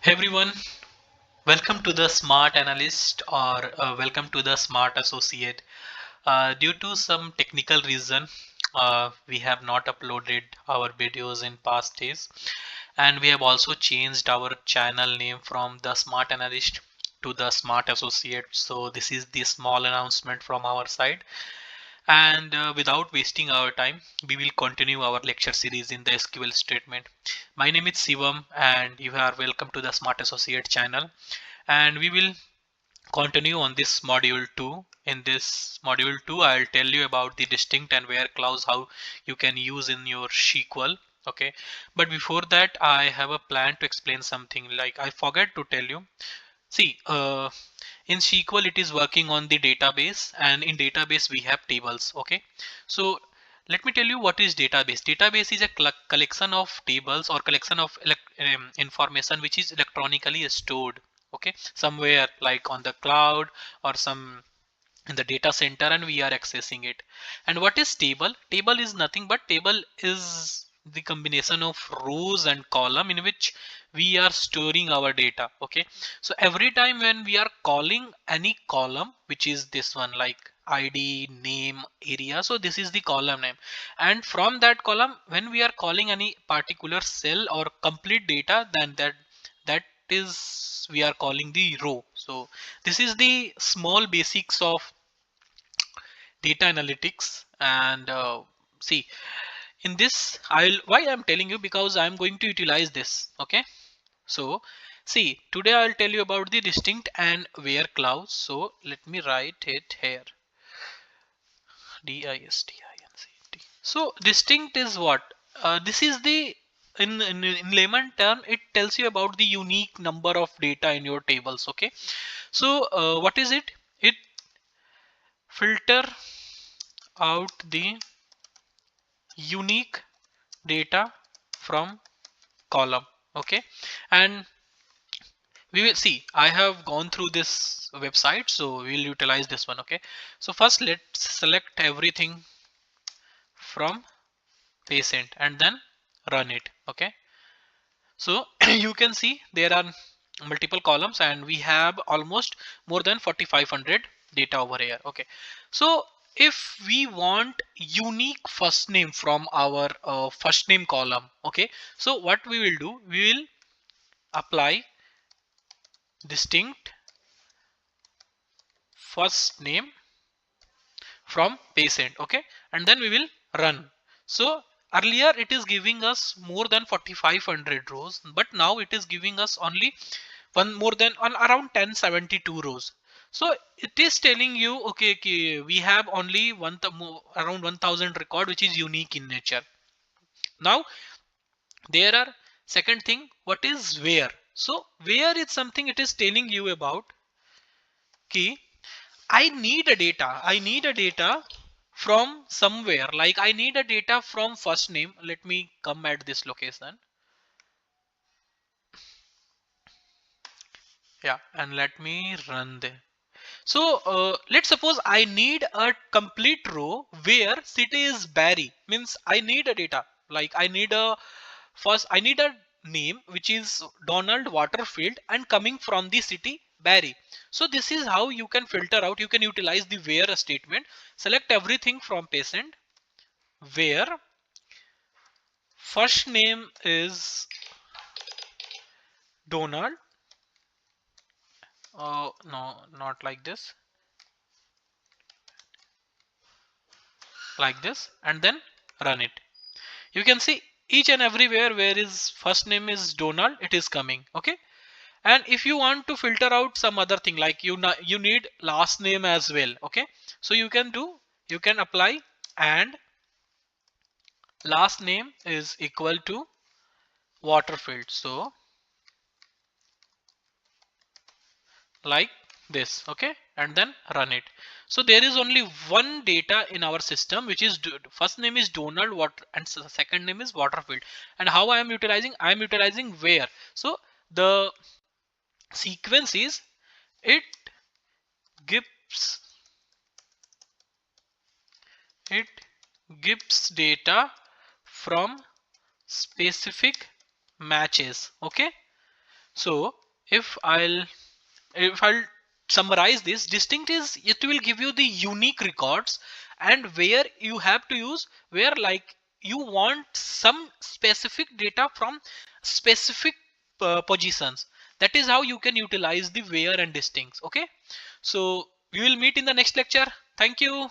Hey everyone, welcome to the Smart Analyst or welcome to the Smart Associate. Due to some technical reason, we have not uploaded our videos in past days, and we have also changed our channel name from the Smart Analyst to the Smart Associate. So this is the small announcement from our side. And without wasting our time, we will continue our lecture series in the SQL statement. My name is Sivam, and you are welcome to the Smart Associate channel. And we will continue on this module 2. In this module 2, I'll tell you about the distinct and where clause, how you can use in your SQL. Okay, but before that, I have a plan to explain something. Like I forgot to tell you. See, in SQL it is working on the database, and in database we have tables. Okay, so let me tell you what is database. Database is a collection of tables or collection of information which is electronically stored. Okay, somewhere like on the cloud or some in the data center, and we are accessing it. And what is table? Table is nothing but table is the combination of rows and column in which we are storing our data. Okay, so every time when we are calling any column, which is this one, like id, name, area, so this is the column name, and from that column when we are calling any particular cell or complete data, then that is we are calling the row. So this is the small basics of data analytics. And see, in this I'll why I'm telling you, because I'm going to utilize this. Okay, so see, today I'll tell you about the distinct and where clause. So let me write it here, distinct. So distinct is what? This is the in layman term, it tells you about the unique number of data in your tables. Okay, so what is it? It filter out the unique data from column. Okay, and we will see, I have gone through this website, so we'll utilize this one. Okay, so first let's select everything from patient and then run it. Okay, so you can see there are multiple columns and we have almost more than 4500 data over here. Okay, so if we want unique first name from our first name column, okay, so what we will do, we will apply distinct first name from patient. Okay, and then we will run. So earlier it is giving us more than 4500 rows, but now it is giving us only one more than on around 1072 rows. So it is telling you, okay, we have only around 1000 record which is unique in nature. Now there are second thing, what is where? So where is something it is telling you about key. I need a data from somewhere, like I need a data from first name. Let me come at this location. Yeah, and let me run there. So let's suppose I need a complete row where city is Barry. Means I need a data, like I need a first, I need a name which is Donald Waterfield and coming from the city Barry. So this is how you can filter out, you can utilize the where statement. Select everything from patient where first name is Donald. No, not like this, like this, and then run it. You can see each and everywhere where his first name is Donald, it is coming. Okay, and if you want to filter out some other thing, like you need last name as well. Okay, so you can do, you can apply and last name is equal to Waterfield. So like this. Okay, and then run it. So there is only one data in our system which is first name is Donald Water and second name is Waterfield. And how I am utilizing, I am utilizing where. So the sequence is, it gives it gives data from specific matches. Okay, So if I'll summarize this, distinct is it will give you the unique records, and where you have to use where like you want some specific data from specific positions. That is how you can utilize the where and distinct. Okay, so we will meet in the next lecture. Thank you.